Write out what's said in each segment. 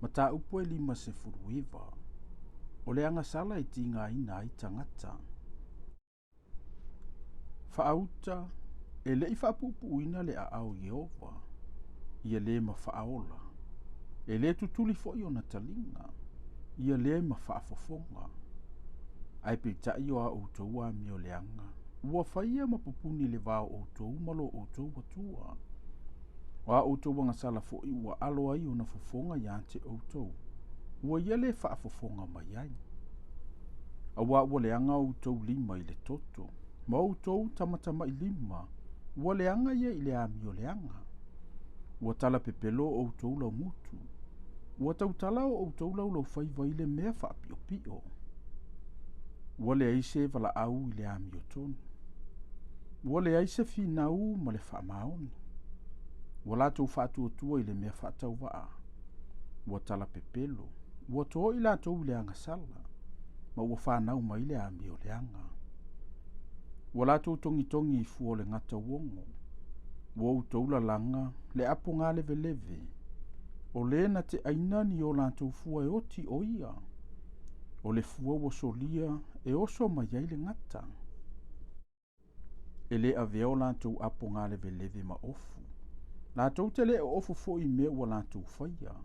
Mata upo e 5 o le agasala e tigaina ai tagata. Faauta e leʻi faapuʻupuʻuina le aʻao Iehova ia lē ma faaola e lē tutuli foʻi ona taliga ia lē ma faafofoga ae peitaʻi o a outou amioleaga ua faia ma pupuni le vao outou ma lo outou atua o a outou agasala foʻi ua alo ai ona fofoga iā te outou ua ia lē faafofoga mai ai auā ua leaga outou 5 i le toto ma outou tamatamaʻi 5 ua leaga ia i le amioleaga ua tala pepelo o outou laugutu ua tautala o outou laulau faivai le mea faapiʻopiʻo ua leai se valaau i le amiotonu ua leai se finau ma le faamaoni ua latou faatuatua i le mea faatauvaa ua tala pepelo ua toʻi latou i le agasala ma ua fanau mai le amioleaga ua latou togitogi i fua o le gata uogo ua outou lalaga le apoga leveleve o lē na te aina ni o latou fua e oti o ia o le fua ua solia e oso mai ai le gata e lē avea o latou apoga leveleve ma ofu latou te lē o ofu foʻi mea ua latou faia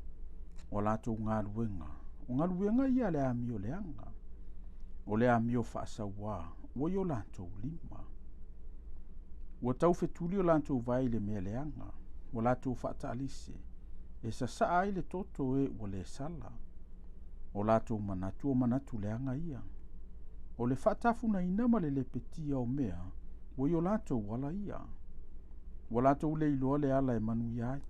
o latou galuega o galuega ia le amioleaga o le amio faasauā ua i o latou 5 ua taufetuli o latou vae i le mea leaga ua latou faataalise e sasaa ai le toto e ua lē sala o latou manatu o manatu leaga ia o le faatafunaina ma le lepetia o mea ua i o latou ala ia ua latou le iloa le ala e manuia ai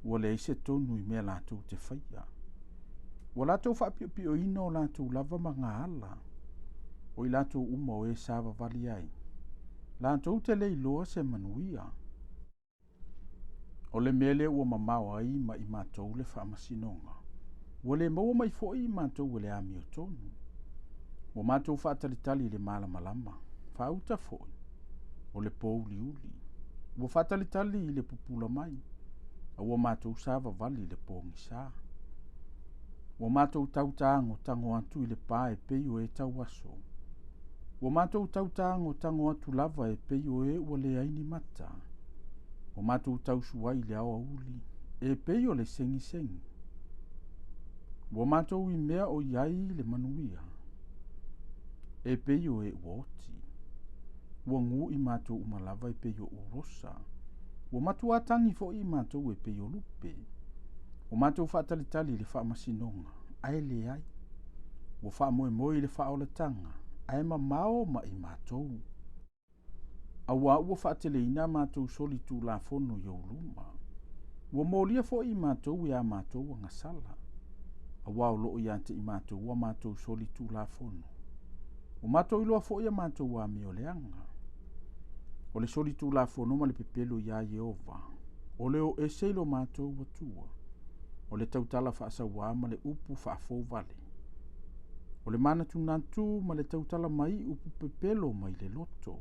ua leai se tonu i mea latou te faia ua latou faapiʻopiʻoina o latou lava ma gaala o i latou uma o ē sa vavali ai latou te le iloa se manuia o le mea lea ua mamao ai ma i matou le faamasinoga ua lē maua mai foʻi i matou e le amiotonu ua matou faatalitali i le malamalama faauta foʻi o le pouliuli ua faatalitali i le pupula mai aua matou sa vavali i le pogisā ua matou tautagotago atu i le pā e pei o ē tauaso ua matou tautagotago atu lava e pei o ē ua leai ni mata ua matou tausu ai i le aoauli e pei o le segisegi ua matou i mea o iai le manuia e pei o ē ua oti ua guʻi matou uma lava e pei o urosa ua matuatagi foʻi i matou e pei o lupe ua matou faatalitali i le faamasinoga ae leai ua faamoemoe i le faaolataga ae mamao ma i matou auā ua faateleina matou soli tulafono i ou luma ua molia foʻi i matou iā matou agasala auā o loo iā te i matou a matou soli tulafono ua matou iloa foʻi a matou amioleaga o le soli tulafono ma le pepelo iā Iehova o le o ese i lo matou atua o le tautala faasauā ma le upu faafou vale o le manatunatu ma le tautala mai upu pepelo mai le loto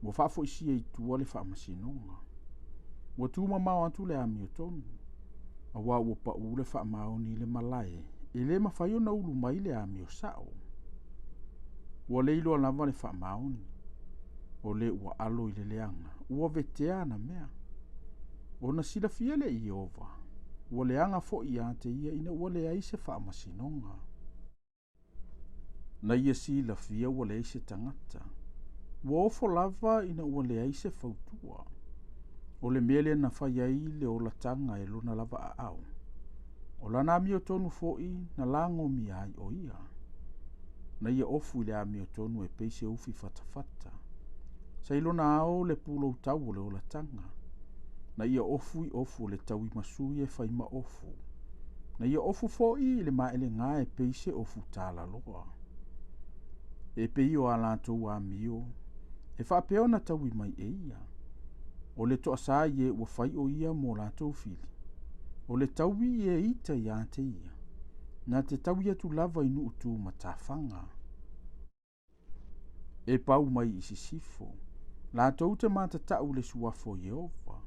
ua faafoʻisia i tua le faamasinoga ua tumamao atu le amiotonu auā ua paʻū le faamaoni i le malae e lē mafai ona ulu mai le amiosaʻo ua le iloa lava le faamaoni o lē ua alo i le leaga ua vetea ana mea ona silafia le Iehova ua leaga foʻi iā te ia ina ua leai se faamasinoga na ia silafia ua leai se tagata ua ofo lava ina ua leai se fautua o le mea lea na fai ai le olataga e lona lava aʻao o lana amiotonu foʻi na lagomia ai o ia na ia ofu i le amiotonu e pei se ufi fatafata sailona ao le pulou tau o le olataga na ia ofu i ofu o le tau i masui e fai ma ofu na ia ofu foʻi i le maʻelegā e pei se ofu tālaloa e pei o a latou amio e faapea ona taui mai e ia o le toʻasā i ē ua fai o ia mo latou fili o le tauvi i e ita iā te ia na te tauvi atu lava i nuu tu ma tafaga e pau mai i sisifo latou te matataʻu le suafo Iehova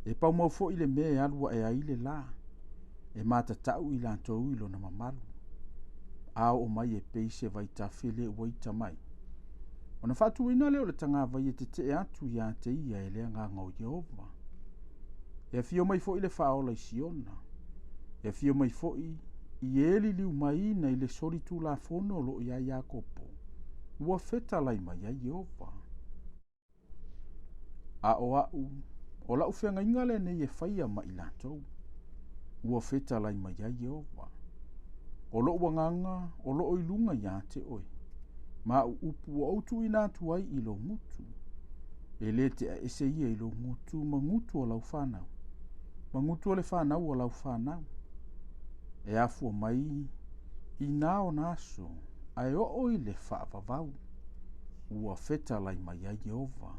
e pau mau foʻi le mea e alu aʻe ai le lā e matatau i latou i lona mamalu a o mai e pei se vaitafele ua ita mai ona faatuuina lea o le tagavai e tetee atu iā te ia e le agaga o Iehova e afio mai foʻi le faaola i Siona e afio mai foʻi i e liliu mai ina i le soli tulafono o loo iā Iakopo ua fetalai mai ai Iehova a o aʻu o laʻu feagaiga lenei e faia ma i latou ua fetalai mai ai Iehova o loo agaga o loo iluga iā te oe ma upu o outuuina atu ai i lo gutu e lē te aese ia i lo gutu ma gutu o lau fanau ma gutu o le fanau o lau fanau e afua mai inā ona aso ae oo i le faavavau ua fetalai mai ai Iehova